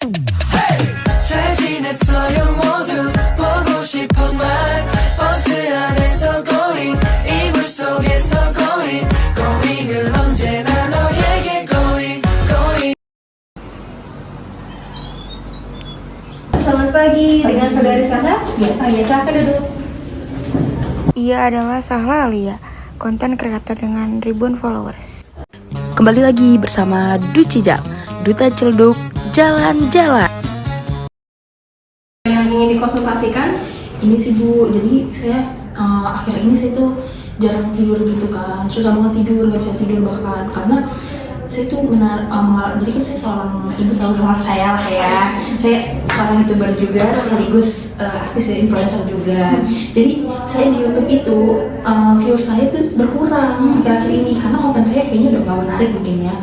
잘 지냈어요 모두 보고 싶은 말 버스 안에서 going 이불 속에서 going은 언제나 너에게 going. Selamat pagi dengan saudari Sahla. Ya, silahkan duduk. Ia adalah Sahla Alia, konten kreator dengan ribuan followers. Kembali lagi bersama Ducijal, Duta Celduk Jalan-Jalan. Yang ingin dikonsultasikan, ini sih Bu, jadi saya akhir ini saya tuh jarang tidur gitu kan, susah banget tidur, gak bisa tidur bahkan karena saya tuh jadi kan saya seorang ibu tahu rumah saya lah ya, saya seorang YouTuber juga sekaligus artis dan influencer juga. Jadi saya di YouTube itu views saya tuh berkurang akhir-akhir ini karena konten saya kayaknya udah gak menarik mungkin ya.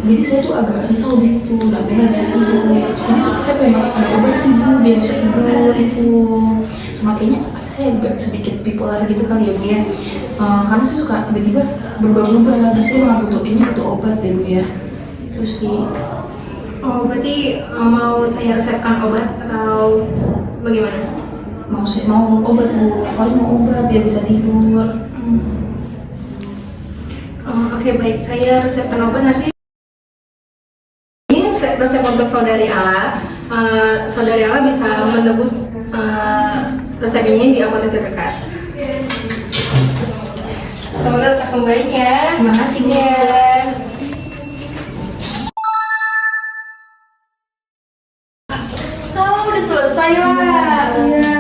Jadi saya tuh agak risau di situ dan nggak bisa tidur. Jadi tuh saya pengen ada obat sih Bu biar bisa tidur itu. Sama kayaknya saya agak sedikit bipolar gitu kali ya Bu ya. Karena saya suka tiba-tiba berubah-ubah dan saya kayaknya butuh obat deh Bu ya. Terus berarti mau saya resepkan obat atau bagaimana? Mau obat Bu, pokoknya mau obat biar bisa tidur. Oke, baik, saya resepkan obat nanti. Ini resep untuk saudari Ala. Saudari Ala bisa menebus resep ini di apotek terdekat. Semoga lekas membaik ya. Terima kasih ya. Oh, udah selesai lah. Iya.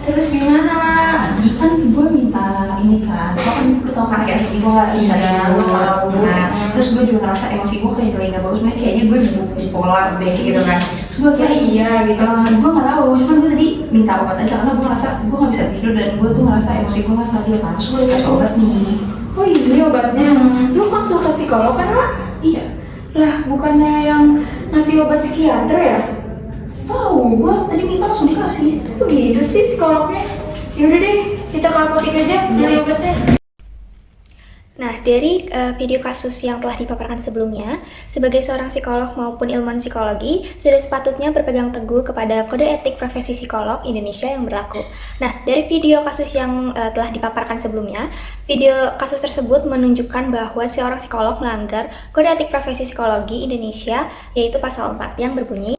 Terus gimana lah? Tadi kan gue minta ini kan, lu tau kan kayak gue gak bisa gue tahu. Terus gue juga ngerasa emosi gue kayak gak bagus, kayaknya gue bipolar deh gitu kan. Terus gue kayak iya gitu, gue gak tahu. Cuman gue tadi minta obat aja karena gue ngerasa gue gak bisa tidur dan gue tuh ngerasa emosi gue gak stabil kan. Terus gue dikasih obat nih. Oh iya obatnya, lu konsul ke psikolog kan lah? Iya. Lah bukannya yang ngasih obat psikiater ya? Tahu, gua tadi minta langsung dikasih. Begitu sih psikolognya. Yaudah deh, kita ke apotek aja beli obatnya. Nah, dari video kasus yang telah dipaparkan sebelumnya, sebagai seorang psikolog maupun ilmuwan psikologi, sudah sepatutnya berpegang teguh kepada kode etik profesi psikolog Indonesia yang berlaku. Nah, dari video kasus yang telah dipaparkan sebelumnya, video kasus tersebut menunjukkan bahwa seorang psikolog melanggar kode etik profesi psikologi Indonesia, yaitu pasal 4 yang berbunyi,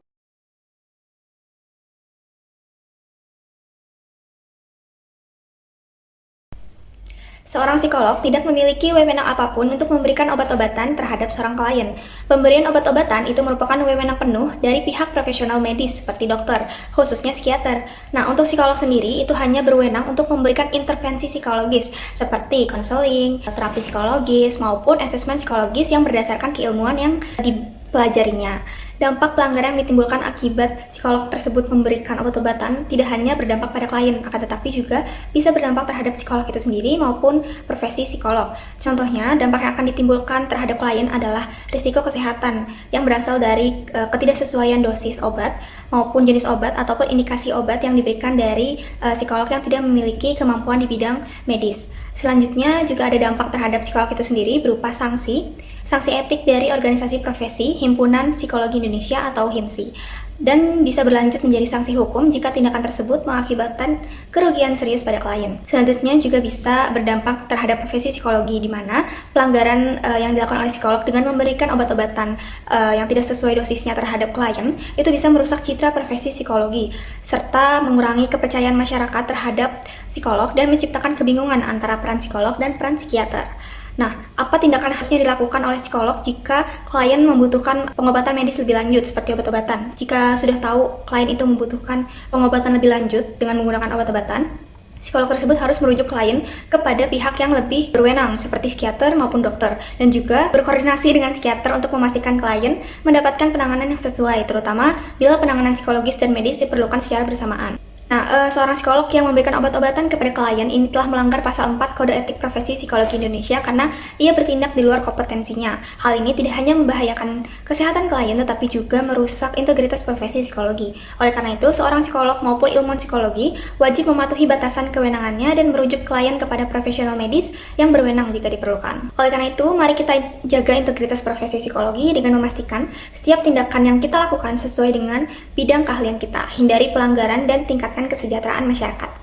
seorang psikolog tidak memiliki wewenang apapun untuk memberikan obat-obatan terhadap seorang klien. Pemberian obat-obatan itu merupakan wewenang penuh dari pihak profesional medis seperti dokter, khususnya psikiater. Nah, untuk psikolog sendiri itu hanya berwenang untuk memberikan intervensi psikologis seperti konseling, terapi psikologis, maupun asesmen psikologis yang berdasarkan keilmuan yang dipelajarinya. Dampak pelanggaran yang ditimbulkan akibat psikolog tersebut memberikan obat-obatan tidak hanya berdampak pada klien, akan tetapi juga bisa berdampak terhadap psikolog itu sendiri maupun profesi psikolog. Contohnya, dampak yang akan ditimbulkan terhadap klien adalah risiko kesehatan yang berasal dari ketidaksesuaian dosis obat maupun jenis obat ataupun indikasi obat yang diberikan dari psikolog yang tidak memiliki kemampuan di bidang medis. Selanjutnya juga ada dampak terhadap psikolog itu sendiri berupa sanksi etik dari organisasi profesi Himpunan Psikologi Indonesia atau HIMSI, dan bisa berlanjut menjadi sanksi hukum jika tindakan tersebut mengakibatkan kerugian serius pada klien. Selanjutnya juga bisa berdampak terhadap profesi psikologi, di mana pelanggaran yang dilakukan oleh psikolog dengan memberikan obat-obatan yang tidak sesuai dosisnya terhadap klien itu bisa merusak citra profesi psikologi serta mengurangi kepercayaan masyarakat terhadap psikolog dan menciptakan kebingungan antara peran psikolog dan peran psikiater. Nah, apa tindakan harusnya dilakukan oleh psikolog jika klien membutuhkan pengobatan medis lebih lanjut seperti obat-obatan? Jika sudah tahu klien itu membutuhkan pengobatan lebih lanjut dengan menggunakan obat-obatan, psikolog tersebut harus merujuk klien kepada pihak yang lebih berwenang seperti psikiater maupun dokter, dan juga berkoordinasi dengan psikiater untuk memastikan klien mendapatkan penanganan yang sesuai, terutama bila penanganan psikologis dan medis diperlukan secara bersamaan. Nah, seorang psikolog yang memberikan obat-obatan kepada klien ini telah melanggar pasal 4 Kode Etik Profesi Psikologi Indonesia karena ia bertindak di luar kompetensinya. Hal ini tidak hanya membahayakan kesehatan klien tetapi juga merusak integritas profesi psikologi. Oleh karena itu, seorang psikolog maupun ilmuwan psikologi wajib mematuhi batasan kewenangannya dan merujuk klien kepada profesional medis yang berwenang jika diperlukan. Oleh karena itu, mari kita jaga integritas profesi psikologi dengan memastikan setiap tindakan yang kita lakukan sesuai dengan bidang keahlian kita, hindari pelanggaran dan tingkatkan kesejahteraan masyarakat.